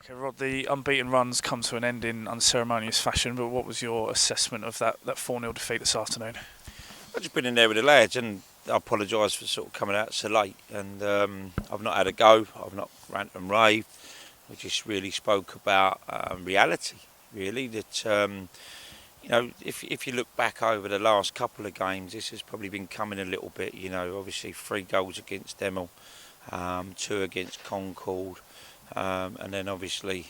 Okay, Rod, the unbeaten runs come to an end in unceremonious fashion, but what was your assessment of that 4-0 defeat this afternoon? I've just been in there with the lads, and I apologise for sort of coming out so late. And I've not had a go. I've not ranted and raved. We just really spoke about reality. Really, that if you look back over the last couple of games, this has probably been coming a little bit. Obviously 3 goals against Demel, 2 against Concord, and then obviously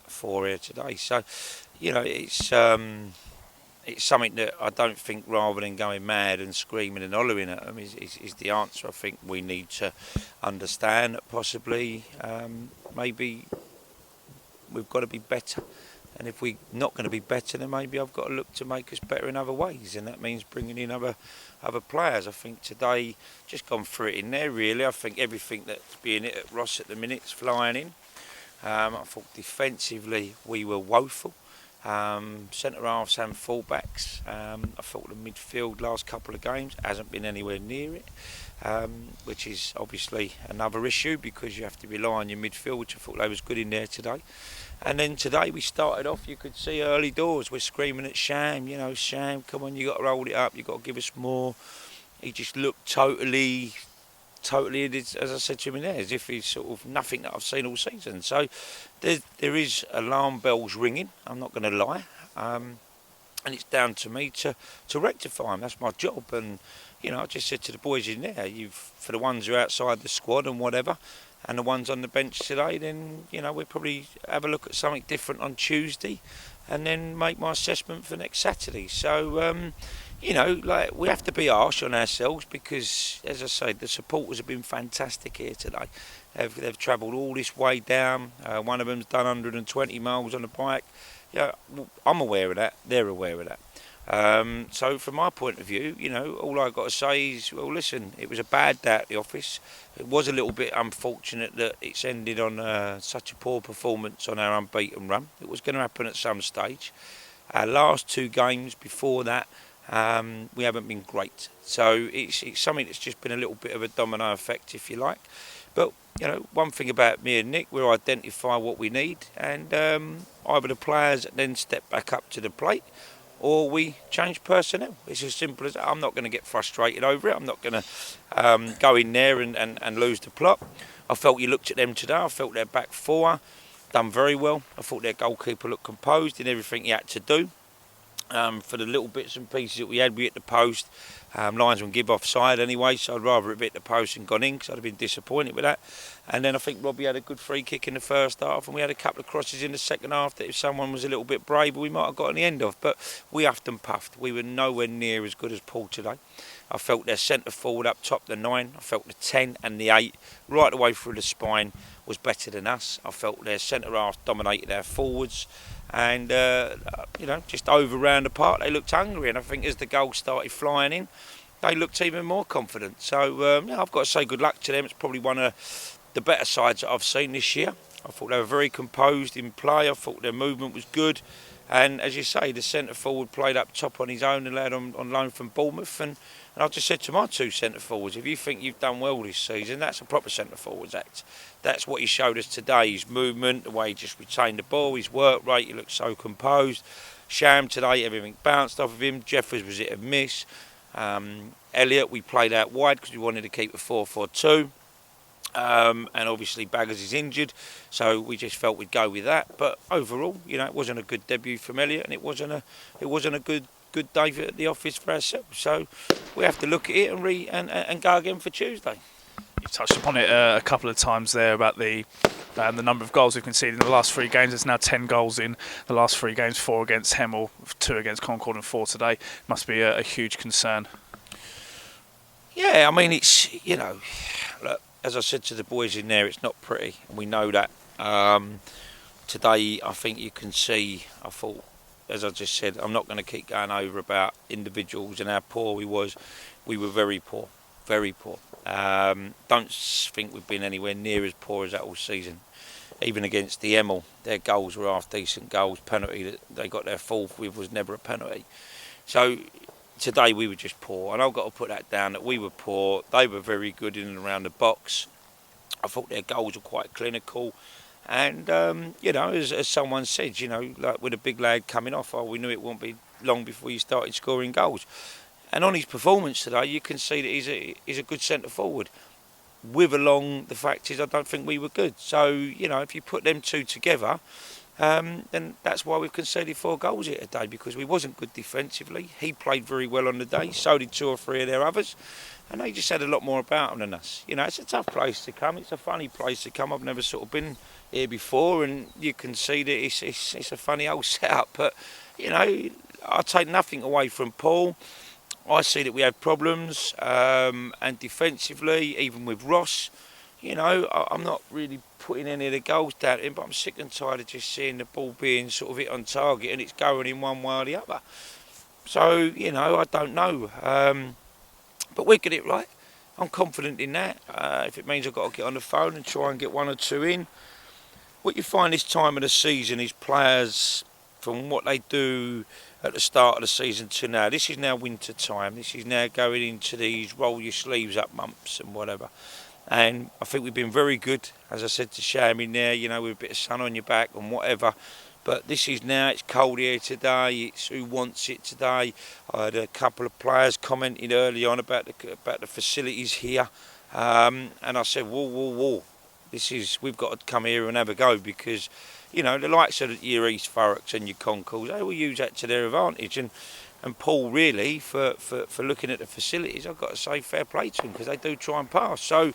4 here today. So it's something that I don't think, rather than going mad and screaming and hollering at them, is the answer. I think we need to understand that possibly maybe we've got to be better. And if we're not going to be better, then maybe I've got to look to make us better in other ways. And that means bringing in other players. I think today, just gone through it in there really. I think everything that's being hit at Ross at the minute's flying in. I thought defensively we were woeful. Centre halves and full-backs. I thought the midfield last couple of games hasn't been anywhere near it, which is obviously another issue because you have to rely on your midfield, which I thought they was good in there today. And then today we started off, you could see early doors, we're screaming at Sham, Sham, come on, you got to roll it up, you got to give us more. He just looked totally, as I said to him in there, as if he's sort of nothing that I've seen all season. So there is alarm bells ringing, I'm not going to lie, and it's down to me to rectify them. That's my job. And I just said to the boys in there, for the ones who are outside the squad and whatever, and the ones on the bench today, then we'll probably have a look at something different on Tuesday, and then make my assessment for next Saturday. So we have to be harsh on ourselves because, as I say, the supporters have been fantastic here today. They've travelled all this way down. One of them's done 120 miles on a bike. I'm aware of that. They're aware of that. So from my point of view, all I've got to say is, well, listen, it was a bad day at the office. It was a little bit unfortunate that it's ended on such a poor performance on our unbeaten run. It was going to happen at some stage. Our last 2 games before that, we haven't been great. So it's something that's just been a little bit of a domino effect, if you like. But, one thing about me and Nick, we identify what we need, and either the players then step back up to the plate, or we change personnel. It's as simple as that. I'm not going to get frustrated over it. I'm not going to go in there and lose the plot. I felt you looked at them today. I felt their back 4 done very well. I thought their goalkeeper looked composed in everything he had to do. For the little bits and pieces that we hit the post. Linesman give offside anyway, so I'd rather it hit the post and gone in because I'd have been disappointed with that. And then I think Robbie had a good free kick in the first half, and we had a couple of crosses in the second half that if someone was a little bit braver we might have got on the end of. But we huffed and puffed. We were nowhere near as good as Poole today. I felt their centre forward up top, the 9. I felt the 10 and the 8 right away through the spine was better than us. I felt their centre half dominated our forwards. And, just over round the park, they looked hungry. And I think as the goals started flying in, they looked even more confident. So, I've got to say good luck to them. It's probably one of the better sides that I've seen this year. I thought they were very composed in play. I thought their movement was good. And as you say, the centre forward played up top on his own, the lad on loan from Bournemouth. And I just said to my 2 centre forwards, if you think you've done well this season, that's a proper centre forwards act. That's what he showed us today, his movement, the way he just retained the ball, his work rate, he looked so composed. Sham today, everything bounced off of him. Jeffers was hit and miss. Elliott, we played out wide because we wanted to keep a 4-4-2. And obviously Baggers is injured, so we just felt we'd go with that. But overall, it wasn't a good debut from Elliott, and it wasn't a good day at the office for ourselves. So we have to look at it and go again for Tuesday. You've touched upon it a couple of times there about the number of goals we've conceded in the last 3 games. It's now 10 goals in the last 3 games, 4 against Hemel, 2 against Concord and 4 today. Must be a huge concern. Yeah, I mean, it's, look, as I said to the boys in there, it's not pretty. We know that. Today, I think you can see, I thought, as I just said, I'm not going to keep going over about individuals and how poor we was. We were very poor, very poor. Don't think we've been anywhere near as poor as that all season. Even against the Hemel, their goals were half decent goals. Penalty that they got their 4th with was never a penalty. So today we were just poor, and I've got to put that down, that we were poor. They were very good in and around the box. I thought their goals were quite clinical. And, as someone said, like with a big lad coming off, we knew it won't be long before you started scoring goals. And on his performance today, you can see that he's a good centre forward. With along the fact is, I don't think we were good. So, if you put them two together, then that's why we've conceded 4 goals here today, because we wasn't good defensively. He played very well on the day, so did 2 or 3 of their others. And they just had a lot more about them than us. It's a tough place to come. It's a funny place to come. I've never sort of been here before, and you can see that it's a funny old setup. But, I take nothing away from Poole. I see that we have problems, and defensively, even with Ross, I'm not really putting any of the goals down to him, but I'm sick and tired of just seeing the ball being sort of hit on target and it's going in one way or the other. So, I don't know. But we'll get it right. I'm confident in that. If it means I've got to get on the phone and try and get 1 or 2 in. What you find this time of the season is players, from what they do at the start of the season to now, this is now winter time. This is now going into these roll your sleeves up months and whatever. And I think we've been very good, as I said to Sham in there, with a bit of sun on your back and whatever. But this is now, it's cold here today, it's who wants it today. I had a couple of players commenting early on about the facilities here. And I said, whoa. We've got to come here and have a go, because, the likes of your East Thurrocks and your Concords, they will use that to their advantage. And Paul, really, for looking at the facilities, I've got to say fair play to them, because they do try and pass. So,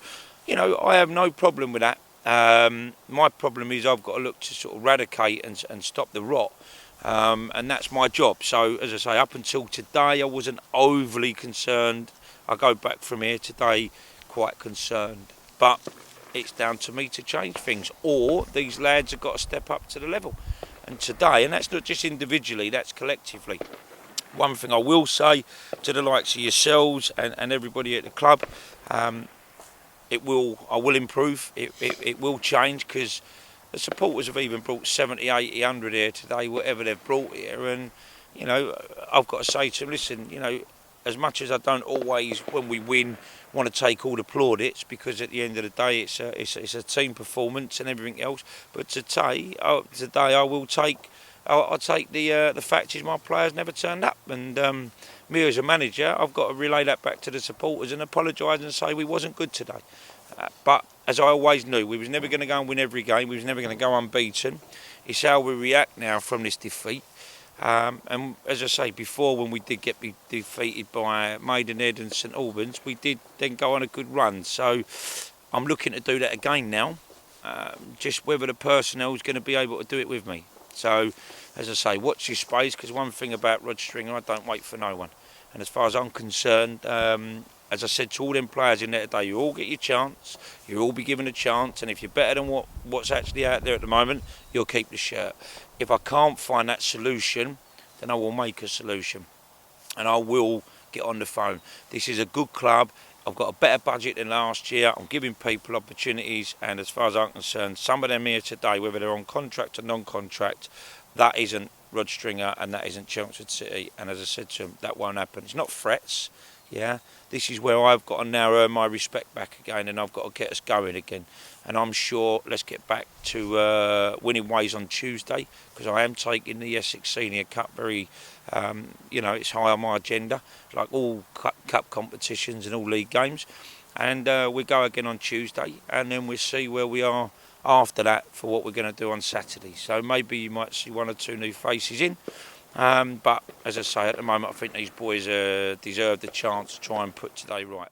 I have no problem with that. My problem is I've got to look to sort of eradicate and stop the rot, and that's my job. So, as I say, up until today I wasn't overly concerned. I go back from here today quite concerned, but it's down to me to change things, or these lads have got to step up to the level. And today, and that's not just individually, that's collectively. One thing I will say to the likes of yourselves and everybody at the club, I will improve. It will change, because the supporters have even brought 70, 80, 100 here today, whatever they've brought here. And, I've got to say to them, listen, as much as I don't always, when we win, want to take all the plaudits, because at the end of the day it's a team performance and everything else. But today I will take. I'll take the fact is my players never turned up, and me as a manager, I've got to relay that back to the supporters and apologise and say we wasn't good today. But as I always knew, we was never going to go and win every game. We was never going to go unbeaten. It's how we react now from this defeat. And as I say before, when we did get defeated by Maidenhead and St Albans, we did then go on a good run. So I'm looking to do that again now. Just whether the personnel is going to be able to do it with me. So, as I say, watch your space, because one thing about Rod Stringer, I don't wait for no one. And as far as I'm concerned, as I said to all them players in there today, you all get your chance, you'll all be given a chance, and if you're better than what's actually out there at the moment, you'll keep the shirt. If I can't find that solution, then I will make a solution. And I will get on the phone. This is a good club. I've got a better budget than last year. I'm giving people opportunities, and as far as I'm concerned, some of them here today, whether they're on contract or non-contract, that isn't Rod Stringer and that isn't Chelmsford City. And as I said to them, that won't happen. It's not threats, yeah. This is where I've got to now earn my respect back again, and I've got to get us going again. And I'm sure let's get back to winning ways on Tuesday, because I am taking the Essex Senior Cup very, it's high on my agenda, like all cup competitions and all league games. And we go again on Tuesday, and then we'll see where we are after that for what we're going to do on Saturday. So maybe you might see 1 or 2 new faces in. But as I say, at the moment, I think these boys deserve the chance to try and put today right.